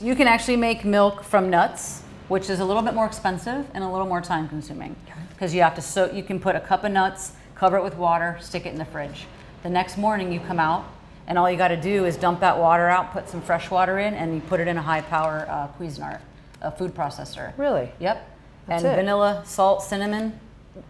You can actually make milk from nuts, which is a little bit more expensive and a little more time consuming. Because you have to you can put a cup of nuts, cover it with water, stick it in the fridge. The next morning you come out and all you got to do is dump that water out, put some fresh water in, and you put it in a high power Cuisinart, a food processor. Really? Yep. That's and it. Vanilla, salt, cinnamon,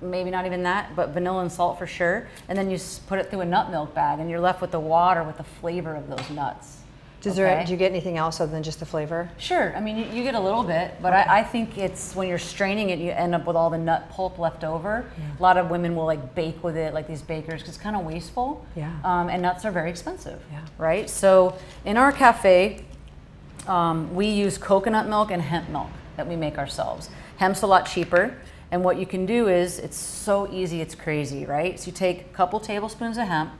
maybe not even that, but vanilla and salt for sure. And then you put it through a nut milk bag and you're left with the water with the flavor of those nuts. Do you get anything else other than just the flavor? Sure. I mean, you get a little bit, but I think it's when you're straining it, you end up with all the nut pulp left over. Yeah. A lot of women will like bake with it, like these bakers, because it's kind of wasteful. Yeah. And nuts are very expensive. Yeah. Right? So in our cafe, we use coconut milk and hemp milk that we make ourselves. Hemp's a lot cheaper. And what you can do is, it's so easy, it's crazy, right? So you take a couple tablespoons of hemp,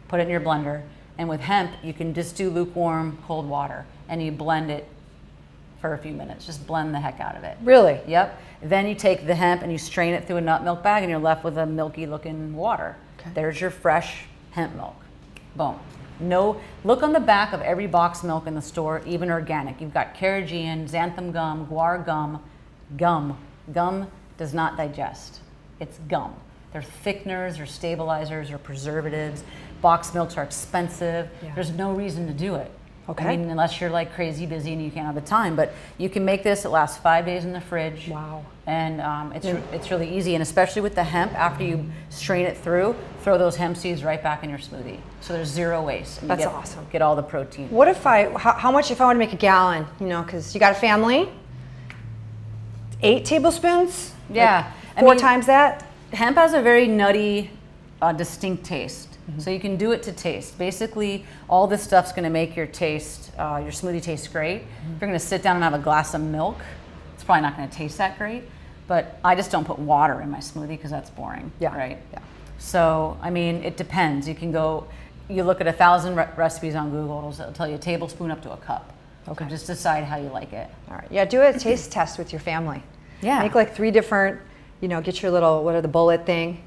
put it in your blender. And with hemp, you can just do lukewarm cold water and you blend it for a few minutes. Just blend the heck out of it. Really? Yep. Then you take the hemp and you strain it through a nut milk bag and you're left with a milky looking water. Okay. There's your fresh hemp milk. Boom. Look on the back of every box milk in the store, even organic. You've got carrageenan, xanthan gum, guar gum. Gum does not digest. It's gum. They're thickeners or stabilizers or preservatives. Box milks are expensive. Yeah. There's no reason to do it. Okay. I mean, unless you're like crazy busy and you can't have the time. But you can make this. It lasts 5 days in the fridge. Wow. And it's really easy. And especially with the hemp, after you strain it through, throw those hemp seeds right back in your smoothie. So there's zero waste. And That's awesome. Get all the protein. What if how much if I want to make a gallon? You know, because you got a family. 8 tablespoons? Yeah. Like 4 times that? Hemp has a very nutty, distinct taste. So you can do it to taste. Basically, all this stuff's going to make your smoothie taste great. If you're going to sit down and have a glass of milk, it's probably not going to taste that great. But I just don't put water in my smoothie because that's boring. Yeah. Right. Yeah. So I mean, it depends. You look at 1,000 recipes on Google. It'll tell you a tablespoon up to a cup. Okay. So just decide how you like it. All right. Yeah. Do a taste test with your family. Yeah. Make like 3 different. Get your little the bullet thing.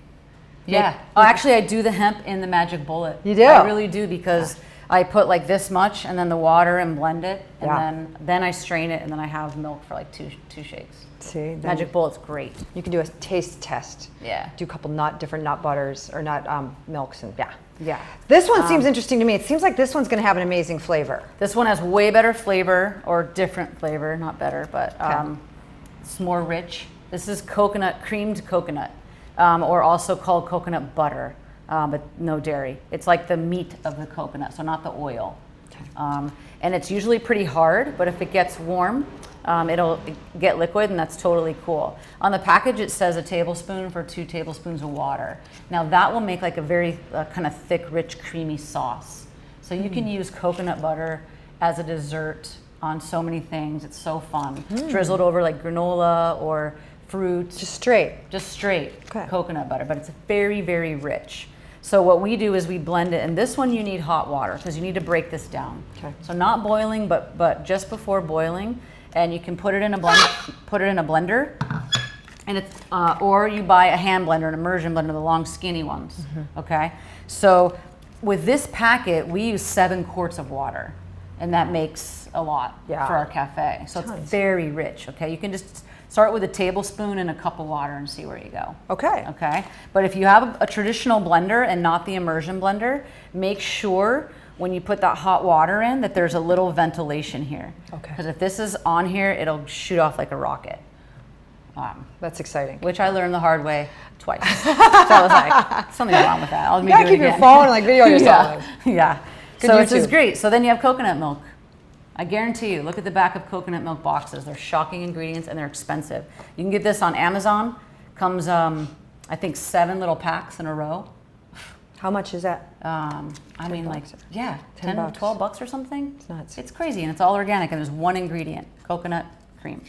Yeah. Actually, I do the hemp in the magic bullet. You do? I really do, because I put like this much and then the water and blend it, and then I strain it, and then I have milk for like two shakes. See, Magic bullet's great. You can do a taste test. Yeah. Do a couple different nut butters or nut milks and Yeah. This one seems interesting to me. It seems like this one's going to have an amazing flavor. This one has way better flavor, or different flavor, not better, but it's more rich. This is creamed coconut. Or also called coconut butter, but no dairy. It's like the meat of the coconut, so not the oil. Okay. And it's usually pretty hard, but if it gets warm, it'll get liquid, and that's totally cool. On the package, it says a tablespoon for 2 tablespoons of water. Now that will make like a very kind of thick, rich, creamy sauce. So you can use coconut butter as a dessert on so many things. It's so fun. Drizzled over like granola or fruit. Just straight okay. Coconut butter, but it's very, very rich. So what we do is we blend it, and this one you need hot water because you need to break this down. Okay. So not boiling, but just before boiling, and you can put it in a blender, and it's or you buy a hand blender, an immersion blender, the long skinny ones. Okay. So with this packet, we use 7 quarts of water, and that makes a lot for our cafe. So it's very rich. Okay. You can just start with a tablespoon and a cup of water and see where you go. Okay. Okay. But if you have a traditional blender and not the immersion blender, make sure when you put that hot water in that there's a little ventilation here. Okay. Because if this is on here, it'll shoot off like a rocket. That's exciting. Which I learned the hard way twice. So I was like, something's wrong with that. You gotta keep your phone and like video yourself. Yeah. Good So YouTube. this is great. So then you have coconut milk. I guarantee you, look at the back of coconut milk boxes. They're shocking ingredients and they're expensive. You can get this on Amazon. Comes, I think 7 little packs in a row. How much is that? I mean, like, yeah, 10, $10. $12 or something. It's nuts. It's crazy, and it's all organic, and there's one ingredient, coconut cream.